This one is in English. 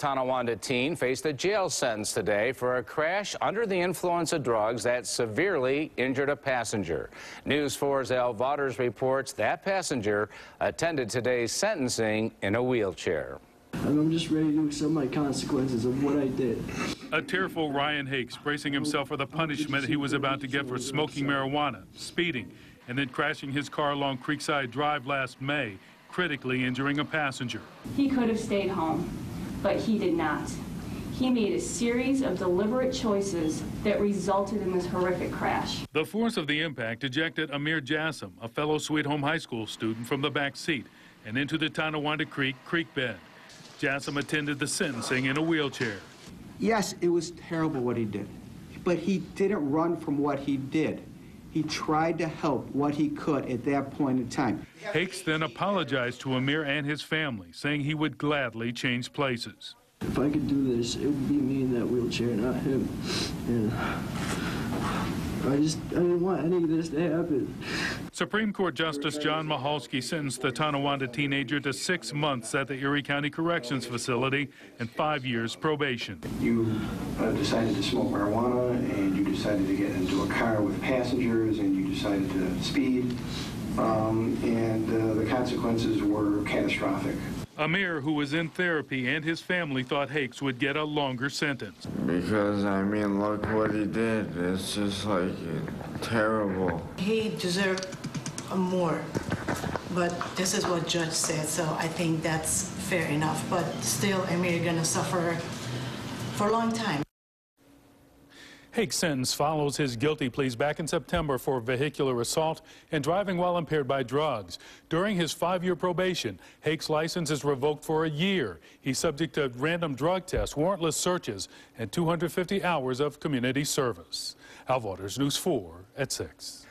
Tonawanda teen faced a jail sentence today for a crash under the influence of drugs that severely injured a passenger. News 4's Al Vaughters reports that passenger attended today's sentencing in a wheelchair. I'm just ready to accept my consequences of what I did. A tearful Ryan Hakes bracing himself for the punishment he was about to get for smoking marijuana, speeding, and then crashing his car along Creekside Drive last May, critically injuring a passenger. He could have stayed home, but he did not. He made a series of deliberate choices that resulted in this horrific crash. The force of the impact ejected Amir Jassim, a fellow Sweet Home High School student, from the back seat and into the Tonawanda Creek bed. Jassim attended the sentencing in a wheelchair. Yes, it was terrible what he did, but he didn't run from what he did. He tried to help what he could at that point in time. Hakes then apologized to Amir and his family, saying he would gladly change places. If I could do this, it would be me in that wheelchair, not him. And I didn't want any of this to happen. Supreme Court Justice John Mahalski sentenced the Tonawanda teenager to 6 months at the Erie County Corrections Facility and 5 years probation. You decided to smoke marijuana, and you decided to get into a car with passengers, and you decided to speed, and the consequences were catastrophic. Amir, who was in therapy, and his family thought Hakes would get a longer sentence. Because, I mean, look what he did. It's just, like, terrible. He deserved more, but this is what judge said, so I think that's fair enough. But still, Amir gonna suffer for a long time. Hakes' sentence follows his guilty pleas back in September for vehicular assault and driving while impaired by drugs. During his 5-year probation, Hakes' license is revoked for a year. He's subject to random drug tests, warrantless searches, and 250 hours of community service. Al Vaughters, News 4 at 6.